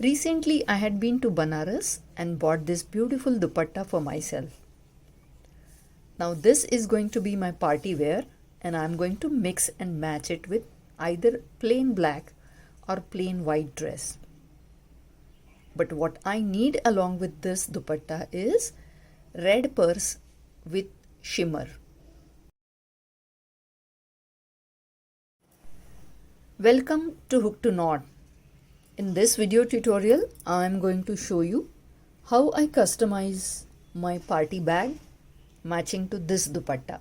Recently, I had been to Banaras and bought this beautiful dupatta for myself. Now, this is going to be my party wear, and I'm going to mix and match it with either plain black or plain white dress. But what I need along with this dupatta is red purse with shimmer. Welcome to Hook to Knot. In this video tutorial, I am going to show you how I customize my party bag matching to this dupatta.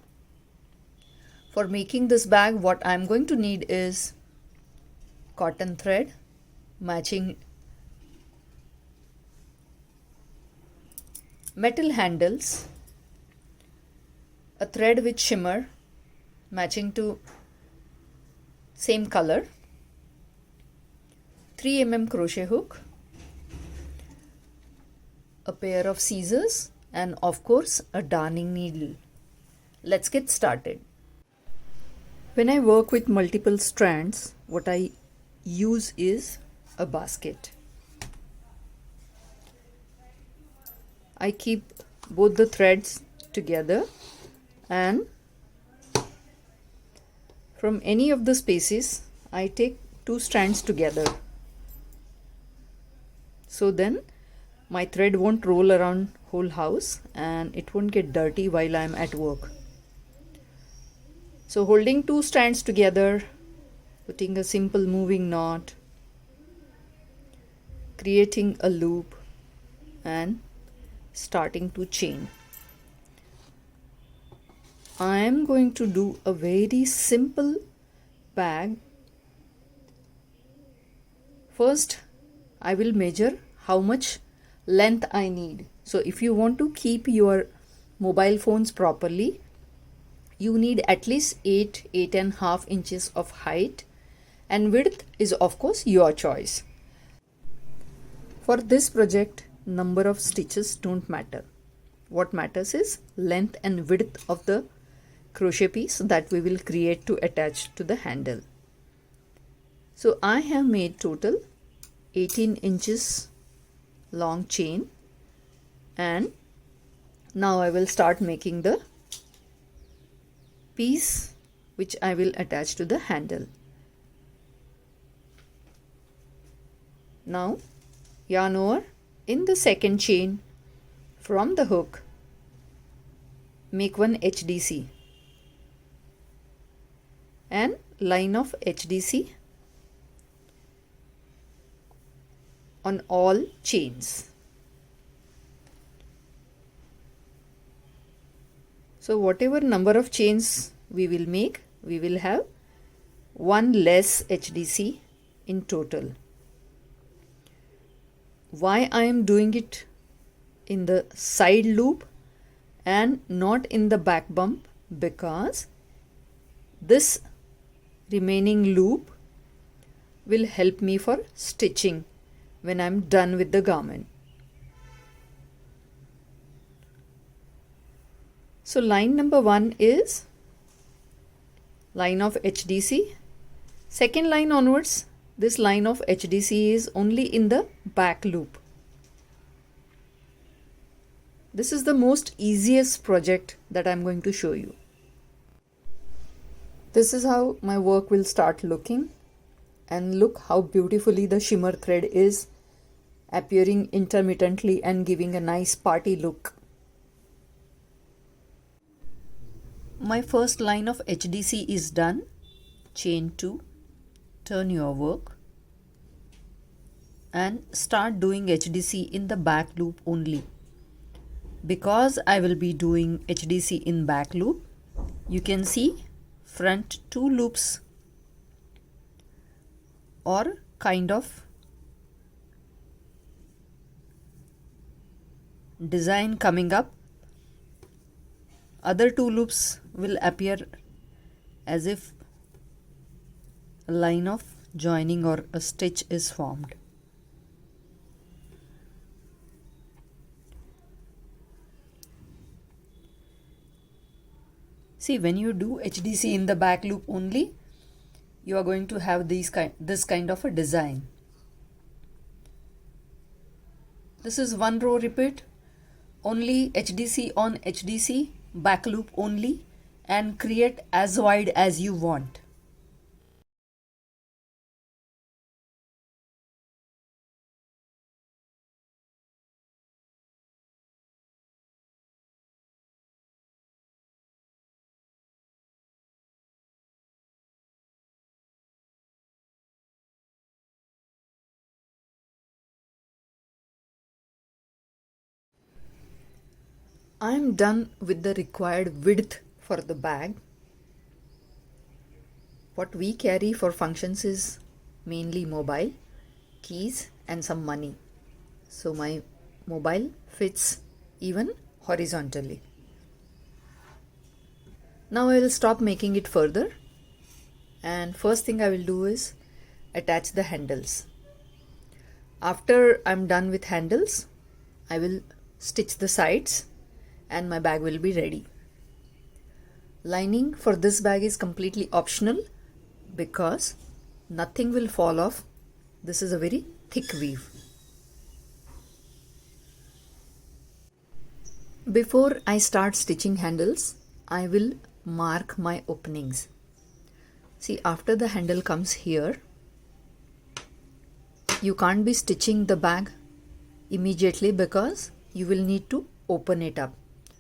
For making this bag, what I am going to need is cotton thread matching metal handles, a thread with shimmer matching to same color, 3 mm crochet hook, a pair of scissors, and of course a darning needle. Let's get started. When I work with multiple strands, what I use is a basket. I keep both the threads together, and from any of the spaces I take 2 strands together. So then my thread won't roll around whole house and it won't get dirty while I'm at work. So holding 2 strands together, putting a simple moving knot, creating a loop and starting to chain. I am going to do a very simple bag. First, I will measure how much length I need. So if you want to keep your mobile phones properly, you need at least 8.5 inches of height, and width is of course your choice. For this project, number of stitches don't matter. What matters is length and width of the crochet piece that we will create to attach to the handle. So I have made total 18 inches long chain, and now I will start making the piece which I will attach to the handle. Now yarn over in the second chain from the hook, make one HDC and line of HDC on all chains. So whatever number of chains we will make, we will have one less HDC in total. Why I am doing it in the side loop and not in the back bump? Because this remaining loop will help me for stitching when I'm done with the garment. So line number 1 is line of HDC. Second line onwards, this line of HDC is only in the back loop. This is the most easiest project that I'm going to show you. This is how my work will start looking, and look how beautifully the shimmer thread is appearing intermittently and giving a nice party look. My first line of HDC is done. Chain 2, turn your work and start doing HDC in the back loop only. Because I will be doing HDC in back loop, you can see front 2 loops or kind of design coming up. Other 2 loops will appear as if a line of joining or a stitch is formed. See, when you do HDC in the back loop only, you are going to have this kind of a design. This is one row repeat, only HDC on HDC, back loop only, and create as wide as you want. I am done with the required width for the bag. What we carry for functions is mainly mobile, keys and some money. So my mobile fits even horizontally. Now I will stop making it further, and first thing I will do is attach the handles. After I'm done with handles, I will stitch the sides and my bag will be ready. Lining for this bag is completely optional because nothing will fall off. This is a very thick weave. Before I start stitching handles, I will mark my openings. See, after the handle comes here, you can't be stitching the bag immediately because you will need to open it up.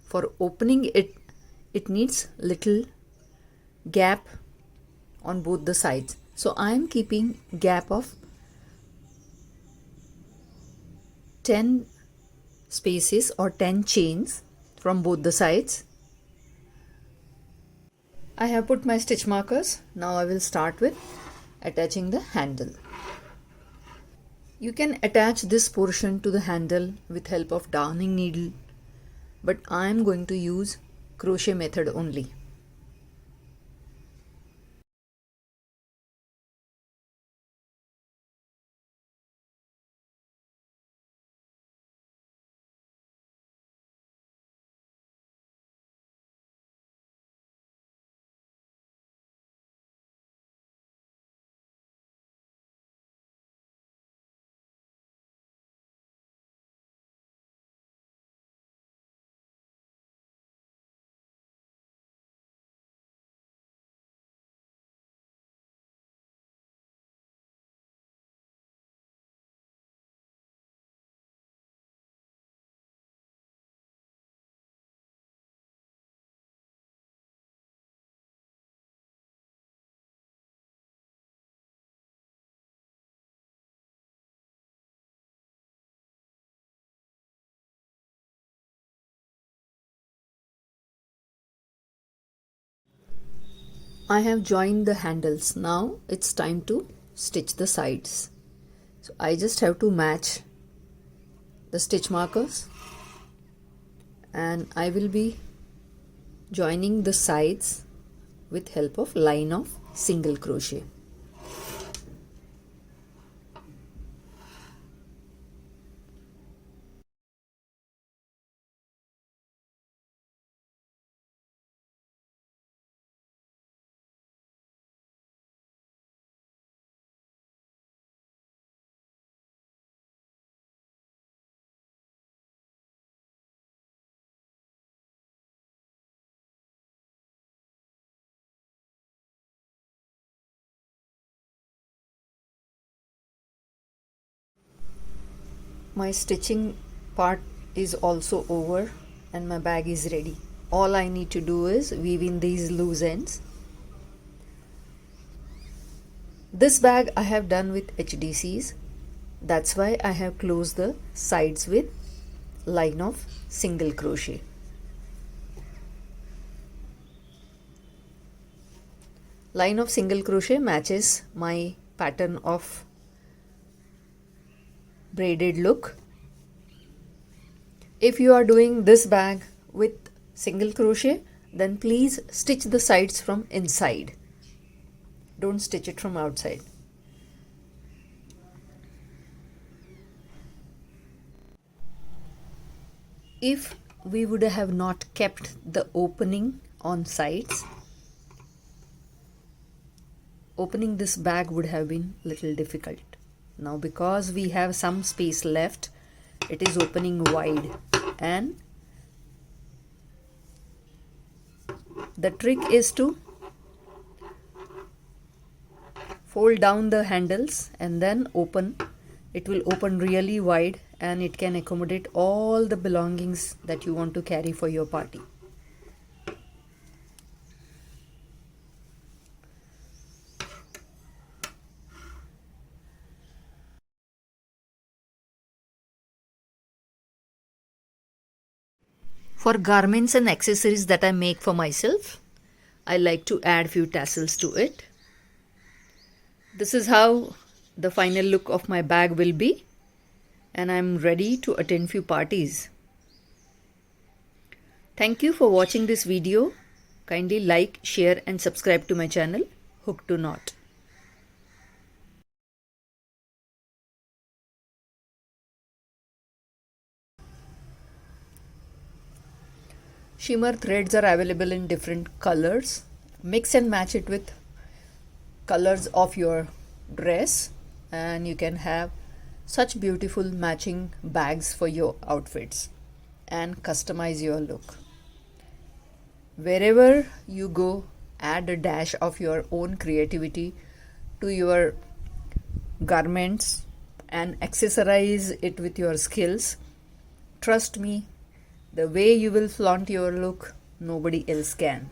For opening it, it needs little gap on both the sides. So I am keeping gap of 10 spaces or 10 chains from both the sides. I have put my stitch markers. Now I will start with attaching the handle. You can attach this portion to the handle with help of darning needle, but I am going to use crochet method only. I have joined the handles. Now it's time to stitch the sides. So I just have to match the stitch markers, and I will be joining the sides with help of line of single crochet. My stitching part is also over and my bag is ready. All I need to do is weave in these loose ends. This bag I have done with HDCs. That's why I have closed the sides with line of single crochet. Line of single crochet matches my pattern of braided look. If you are doing this bag with single crochet, then please stitch the sides from inside. Don't stitch it from outside. If we would have not kept the opening on sides, opening this bag would have been little difficult. Now because we have some space left, it is opening wide. And the trick is to fold down the handles and then open. It will open really wide and it can accommodate all the belongings that you want to carry for your party. For garments and accessories that I make for myself, I like to add few tassels to it. This is how the final look of my bag will be, and I'm ready to attend few parties. Thank you for watching this video. Kindly like, share and subscribe to my channel, Hook to Knot. Shimmer threads are available in different colors. Mix and match it with colors of your dress and you can have such beautiful matching bags for your outfits and customize your look. Wherever you go, add a dash of your own creativity to your garments and accessorize it with your skills. Trust me, the way you will flaunt your look, nobody else can.